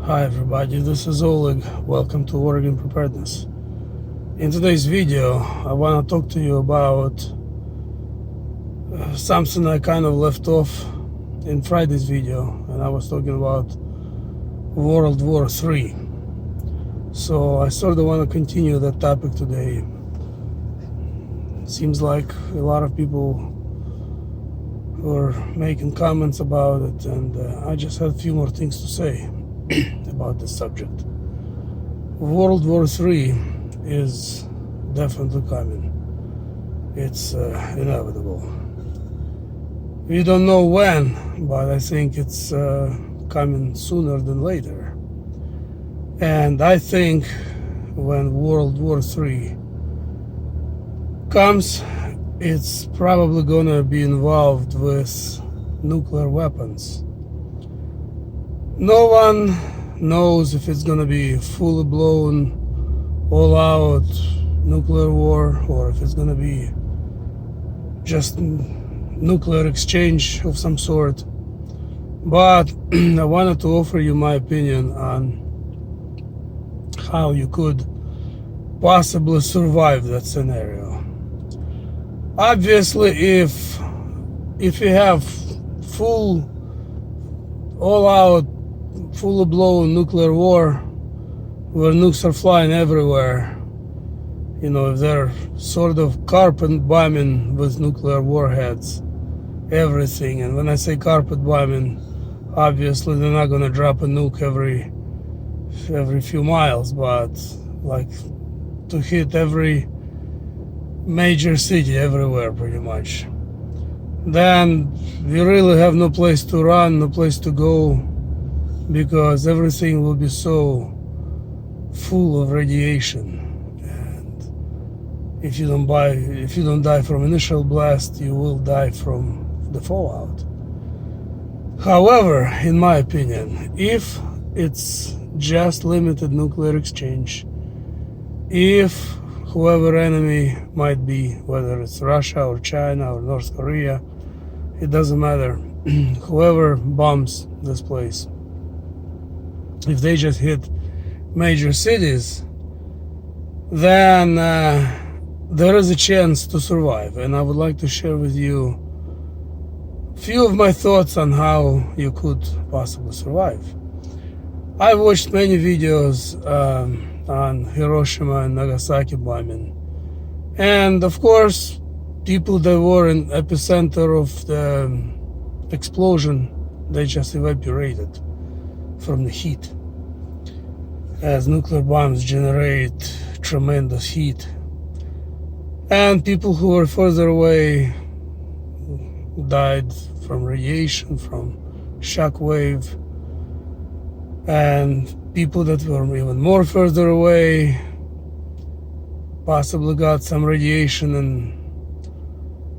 Hi everybody, this is Oleg. Welcome to Oregon Preparedness. In today's video, I want to talk to you about something I kind of left off in Friday's video, and I was talking about World War III. So I sort of want to continue that topic today. Seems like a lot of people were making comments about it, and I just had a few more things to say about this subject. World War III is definitely coming. It's inevitable. We don't know when, but I think it's coming sooner than later. And I think when World War III comes, it's probably gonna be involved with nuclear weapons. No one knows if it's gonna be fully blown, all-out nuclear war, or if it's gonna be just nuclear exchange of some sort. But I wanted to offer you my opinion on how you could possibly survive that scenario. Obviously, if you have full, all-out, fully blown nuclear war where nukes are flying everywhere, if they're sort of carpet bombing with nuclear warheads everything, and when I say carpet bombing, obviously they're not going to drop a nuke every few miles, but like to hit every major city everywhere pretty much, then we really have no place to run, no place to go, because everything will be so full of radiation. And if you don't die from initial blast, you will die from the fallout. However, in my opinion, if it's just limited nuclear exchange, if whoever enemy might be, whether it's Russia or China or North Korea, it doesn't matter, whoever bombs this place, if they just hit major cities, then there is a chance to survive. And I would like to share with you a few of my thoughts on how you could possibly survive. I've watched many videos on Hiroshima and Nagasaki bombing, and of course people that were in epicenter of the explosion, they just evaporated from the heat, as nuclear bombs generate tremendous heat. And people who were further away died from radiation, from shock wave, and people that were even more further away possibly got some radiation and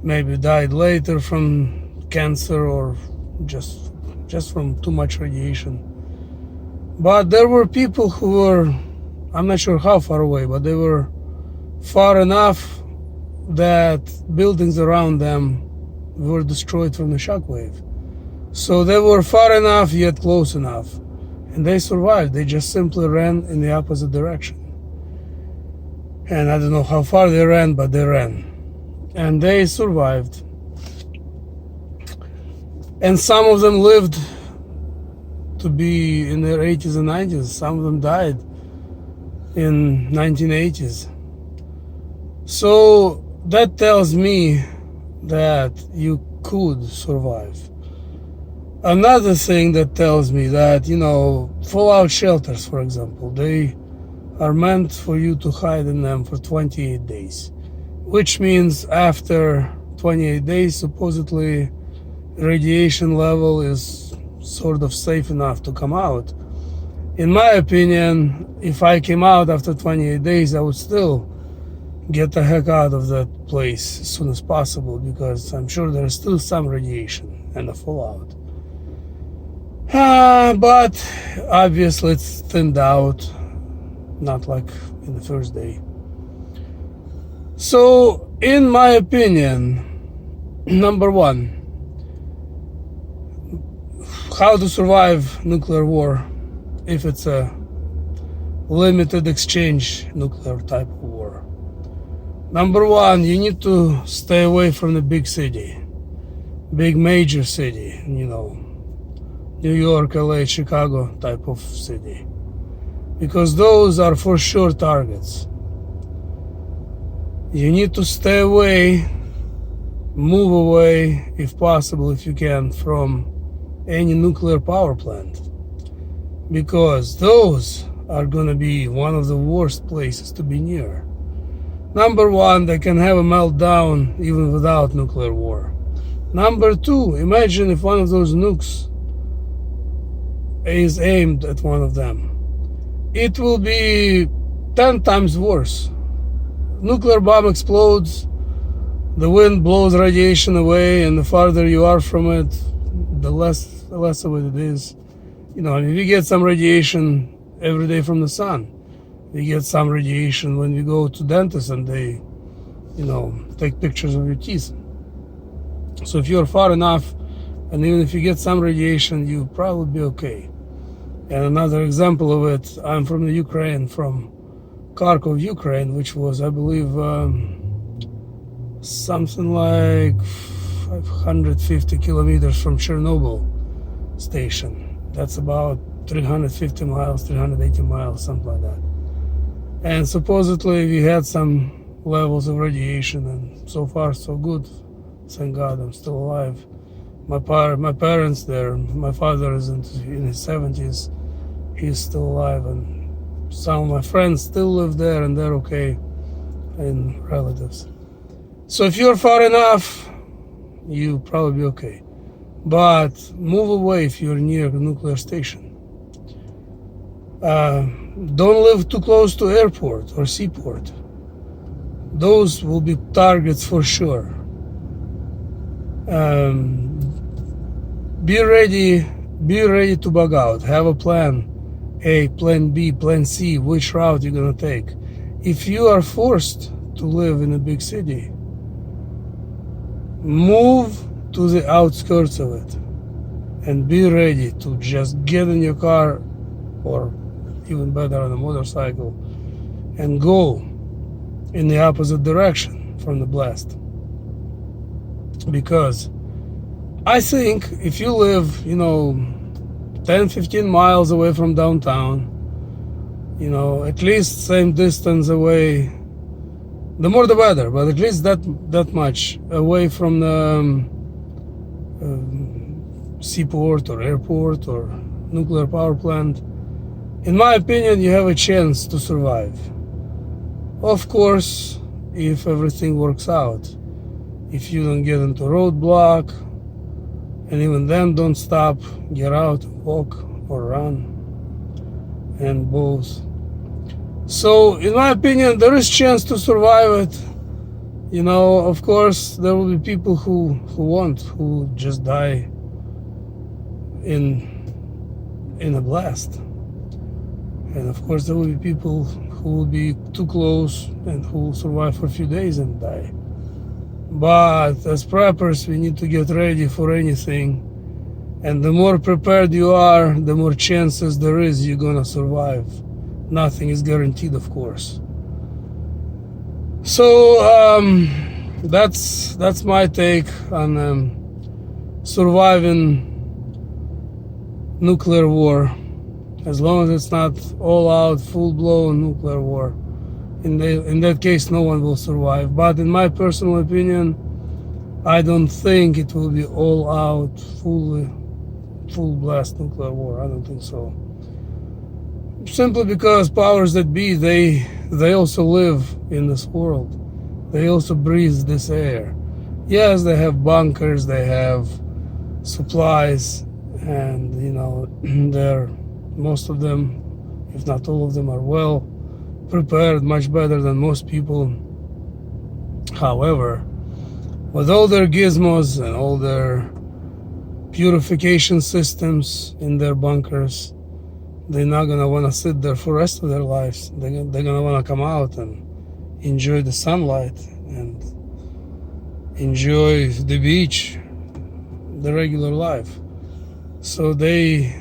maybe died later from cancer or just from too much radiation. But there were people who were, I'm not sure how far away, but they were far enough that buildings around them were destroyed from the shockwave. So they were far enough yet close enough, and they survived. They just simply ran in the opposite direction. And I don't know how far they ran, but they ran. And they survived. And some of them lived to be in their 80s and 90s. Some of them died in 1980s. So that tells me that you could survive. Another thing that tells me that, fallout shelters, for example, they are meant for you to hide in them for 28 days, which means after 28 days, supposedly radiation level is sort of safe enough to come out. In my opinion, if I came out after 28 days, I would still get the heck out of that place as soon as possible, because I'm sure there's still some radiation and the fallout. But obviously it's thinned out, not like in the first day. So, in my opinion, number one, how to survive nuclear war if it's a limited exchange nuclear type of war. Number one, you need to stay away from the big city, big major city, New York, LA, Chicago type of city, because those are for sure targets. You need to stay away, move away if possible, if you can, from any nuclear power plant, because those are going to be one of the worst places to be near. Number one, they can have a meltdown even without nuclear war. Number two, imagine if one of those nukes is aimed at one of them. It will be 10 times worse. Nuclear bomb explodes, the wind blows radiation away, and the farther you are from it, the less of it is. If you get some radiation every day from the sun, we get some radiation when we go to dentists and they, take pictures of your teeth. So if you're far enough, and even if you get some radiation, you'll probably be okay. And another example of it, I'm from the Ukraine, from Kharkov, Ukraine, which was, I believe, something like 550 kilometers from Chernobyl station. That's about 350 miles, 380 miles, something like that. And supposedly we had some levels of radiation, and so far so good. Thank God I'm still alive. My parents there, my father is in his 70s, he's still alive, and some of my friends still live there and they're okay, and relatives. So if you're far enough, you'll probably be okay. But move away if you're near a nuclear station. Don't live too close to airport or seaport. Those will be targets for sure. Be ready to bug out. Have a plan A, plan B, plan C, which route you're gonna take. If you are forced to live in a big city, move to the outskirts of it and be ready to just get in your car, or even better on a motorcycle, and go in the opposite direction from the blast. Because I think if you live 10-15 miles away from downtown, at least same distance away, the more the better, but at least that much away from the seaport or airport or nuclear power plant, in my opinion, you have a chance to survive. Of course, if everything works out. If you don't get into a roadblock, and even then don't stop, get out, walk or run, and both. So in my opinion, there is chance to survive it. Of course, there will be people who just die in a blast. And of course, there will be people who will be too close and who will survive for a few days and die. But as preppers, we need to get ready for anything. And the more prepared you are, the more chances there is you're gonna survive. Nothing is guaranteed, of course. So that's my take on surviving nuclear war. As long as it's not all-out, full-blown nuclear war. In that case, no one will survive. But in my personal opinion, I don't think it will be all-out, full-blast nuclear war. I don't think so. Simply because powers that be, they also live in this world. They also breathe this air. Yes, they have bunkers, they have supplies, and most of them, if not all of them, are well prepared, much better than most people. However, with all their gizmos and all their purification systems in their bunkers, they're not gonna want to sit there for the rest of their lives. They're gonna want to come out and enjoy the sunlight and enjoy the beach, the regular life. So they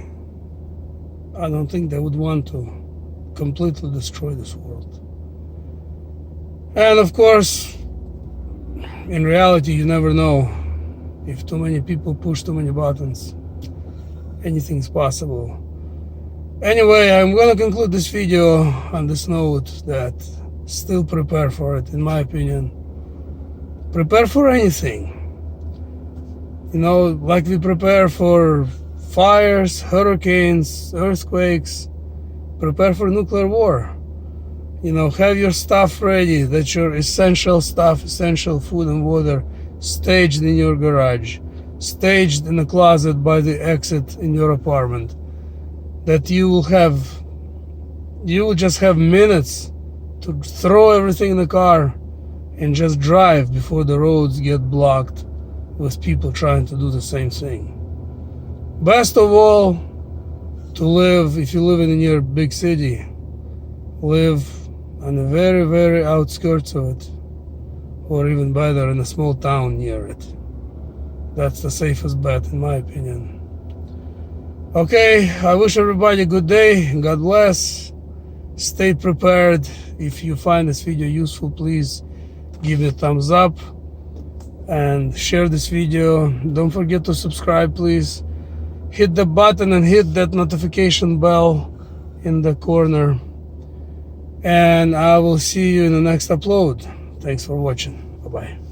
I don't think they would want to completely destroy this world. And of course, in reality, you never know. If too many people push too many buttons, anything's possible. Anyway, I'm gonna conclude this video on this note that still prepare for it, in my opinion. Prepare for anything. You know, like we prepare for fires, hurricanes, earthquakes, prepare for nuclear war. You know, have your stuff ready, that your essential stuff, essential food and water, staged in your garage, staged in a closet by the exit in your apartment, that you will just have minutes to throw everything in the car and just drive before the roads get blocked with people trying to do the same thing. Best of all, to live, if you live in a near big city, live on the very, very outskirts of it, or even better, in a small town near it. That's the safest bet, in my opinion. Okay, I wish everybody a good day. God bless. Stay prepared. If you find this video useful, please give it a thumbs up and share this video. Don't forget to subscribe, please. Hit the button and hit that notification bell in the corner. And I will see you in the next upload. Thanks for watching. Bye-bye.